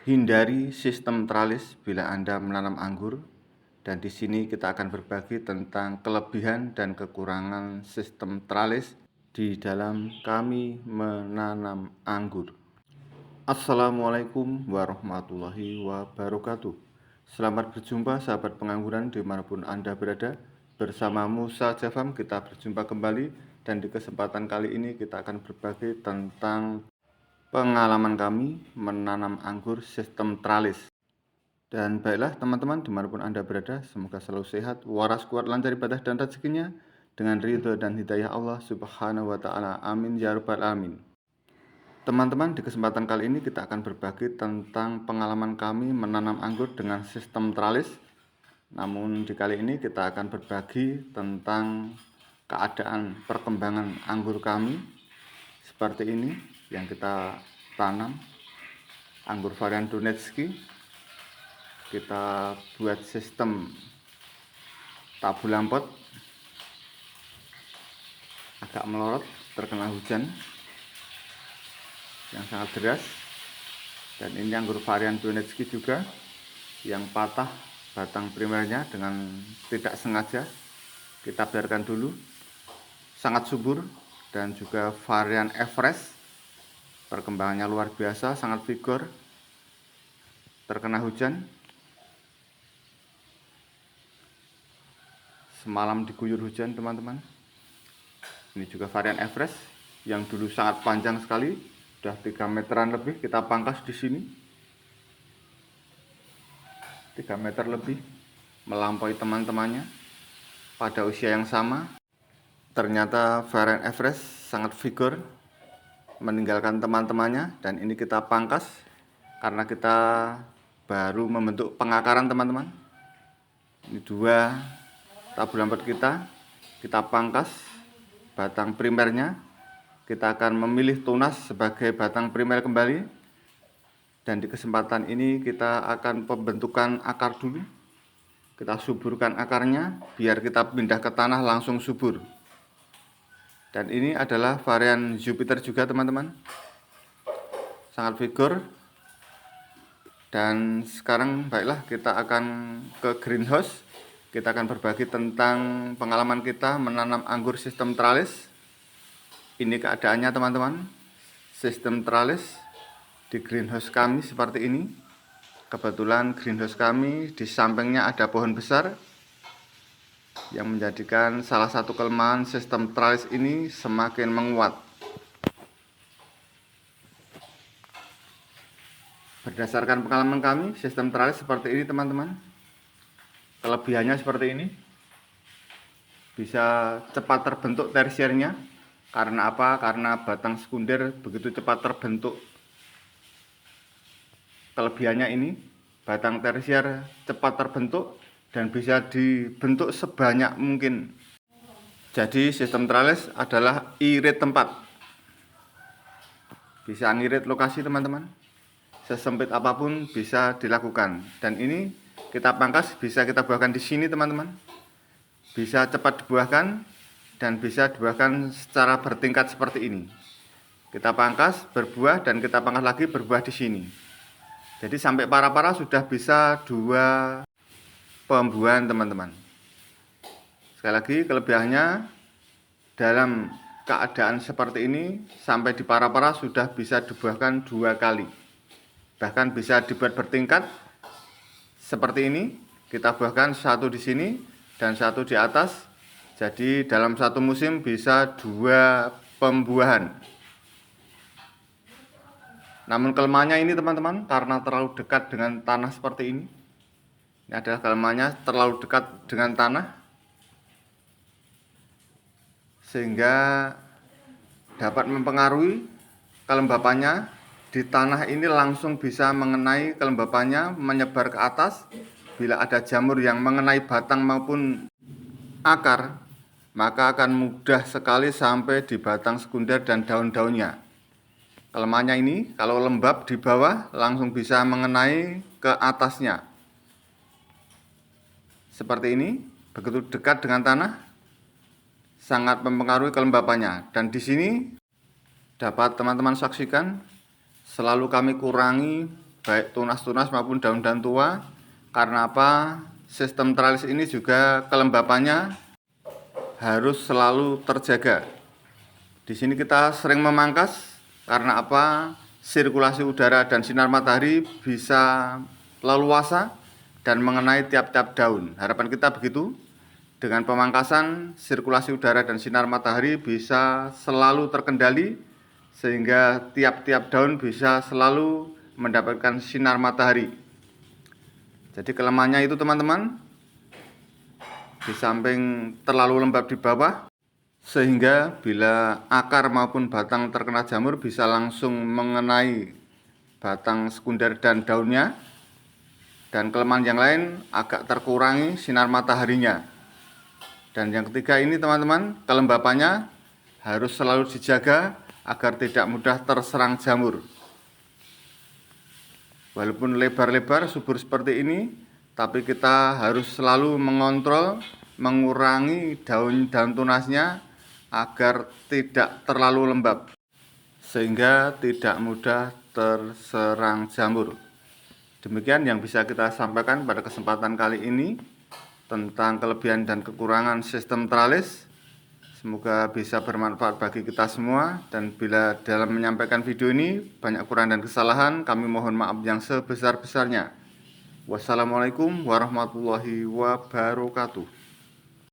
Hindari sistem tralis bila Anda menanam anggur, dan di sini kita akan berbagi tentang kelebihan dan kekurangan sistem tralis di dalam kami menanam anggur. Assalamualaikum warahmatullahi wabarakatuh. Selamat berjumpa sahabat pengangguran dimanapun Anda berada. Bersama Musa Jafam kita berjumpa kembali, dan di kesempatan kali ini kita akan berbagi tentang pengalaman kami menanam anggur sistem tralis. Dan baiklah teman-teman dimanapun Anda berada, semoga selalu sehat, waras, kuat, lancar ibadah dan rezekinya dengan ridho dan hidayah Allah subhanahu wa ta'ala. Amin ya rabbal alamin. Teman-teman, di kesempatan kali ini kita akan berbagi tentang pengalaman kami menanam anggur dengan sistem tralis. Namun di kali ini kita akan berbagi tentang keadaan perkembangan anggur kami seperti ini yang kita tanam, anggur varian Donetski. Kita buat sistem tabu lampot, agak melorot terkena hujan yang sangat deras. Dan ini anggur varian Donetski juga yang patah batang primernya dengan tidak sengaja. Kita biarkan dulu, sangat subur. Dan juga varian Everest, perkembangannya luar biasa, sangat vigor, terkena hujan. Semalam diguyur hujan teman-teman. Ini juga varian Everest yang dulu sangat panjang sekali, sudah 3 meteran lebih. Kita pangkas di sini 3 meter lebih, melampaui teman-temannya pada usia yang sama. Ternyata varian Everest sangat vigor, meninggalkan teman-temannya, dan ini kita pangkas karena kita baru membentuk pengakaran teman-teman. Ini 2 tabu lampot kita pangkas batang primernya. Kita akan memilih tunas sebagai batang primer kembali, dan di kesempatan ini kita akan pembentukan akar dulu. Kita suburkan akarnya biar kita pindah ke tanah langsung subur. Dan ini adalah varian Jupiter juga teman-teman, sangat vigor. Dan sekarang baiklah kita akan ke greenhouse. Kita akan berbagi tentang pengalaman kita menanam anggur sistem tralis. Ini keadaannya teman-teman, sistem tralis di greenhouse kami seperti ini. Kebetulan greenhouse kami di sampingnya ada pohon besar, yang menjadikan salah satu kelemahan sistem tralis ini semakin menguat. Berdasarkan pengalaman kami, sistem tralis seperti ini teman-teman. Kelebihannya seperti ini, bisa cepat terbentuk tersiernya. Karena apa? Karena batang sekunder begitu cepat terbentuk. Kelebihannya ini, batang tersier cepat terbentuk dan bisa dibentuk sebanyak mungkin. Jadi sistem tralis adalah irit tempat, bisa ngirit lokasi teman-teman, sesempit apapun bisa dilakukan. Dan ini kita pangkas, bisa kita buahkan di sini teman-teman, bisa cepat dibuahkan dan bisa dibuahkan secara bertingkat seperti ini. Kita pangkas, berbuah, dan kita pangkas lagi, berbuah di sini. Jadi sampai para-para sudah bisa 2 pembuahan teman-teman. Sekali lagi, kelebihannya dalam keadaan seperti ini sampai di para-para sudah bisa dibuahkan 2 kali. Bahkan bisa dibuat bertingkat seperti ini. Kita buahkan 1 di sini dan 1 di atas. Jadi dalam 1 musim bisa 2 pembuahan. Namun kelemahannya ini teman-teman, karena terlalu dekat dengan tanah seperti ini. Ini adalah kelemahannya, terlalu dekat dengan tanah, sehingga dapat mempengaruhi kelembapannya. Di tanah ini langsung bisa mengenai kelembapannya, menyebar ke atas. Bila ada jamur yang mengenai batang maupun akar, maka akan mudah sekali sampai di batang sekunder dan daun-daunnya. Kelemahannya ini, kalau lembab di bawah langsung bisa mengenai ke atasnya. Seperti ini, begitu dekat dengan tanah, sangat mempengaruhi kelembapannya. Dan di sini dapat teman-teman saksikan, selalu kami kurangi baik tunas-tunas maupun daun-daun tua. Karena apa? Sistem tralis ini juga kelembapannya harus selalu terjaga. Di sini kita sering memangkas karena apa? Sirkulasi udara dan sinar matahari bisa leluasa dan mengenai tiap-tiap daun. Harapan kita begitu. Dengan pemangkasan, sirkulasi udara dan sinar matahari bisa selalu terkendali sehingga tiap-tiap daun bisa selalu mendapatkan sinar matahari. Jadi kelemahannya itu teman-teman, di samping terlalu lembab di bawah, sehingga bila akar maupun batang terkena jamur bisa langsung mengenai batang sekunder dan daunnya. Dan kelemahan yang lain agak terkurangi sinar mataharinya. Dan yang ketiga ini teman-teman, kelembapannya harus selalu dijaga agar tidak mudah terserang jamur. Walaupun lebar-lebar subur seperti ini, tapi kita harus selalu mengontrol, mengurangi daun-daun tunasnya agar tidak terlalu lembab, sehingga tidak mudah terserang jamur. Demikian yang bisa kita sampaikan pada kesempatan kali ini tentang kelebihan dan kekurangan sistem tralis. Semoga bisa bermanfaat bagi kita semua, dan bila dalam menyampaikan video ini banyak kurang dan kesalahan, kami mohon maaf yang sebesar-besarnya. Wassalamualaikum warahmatullahi wabarakatuh.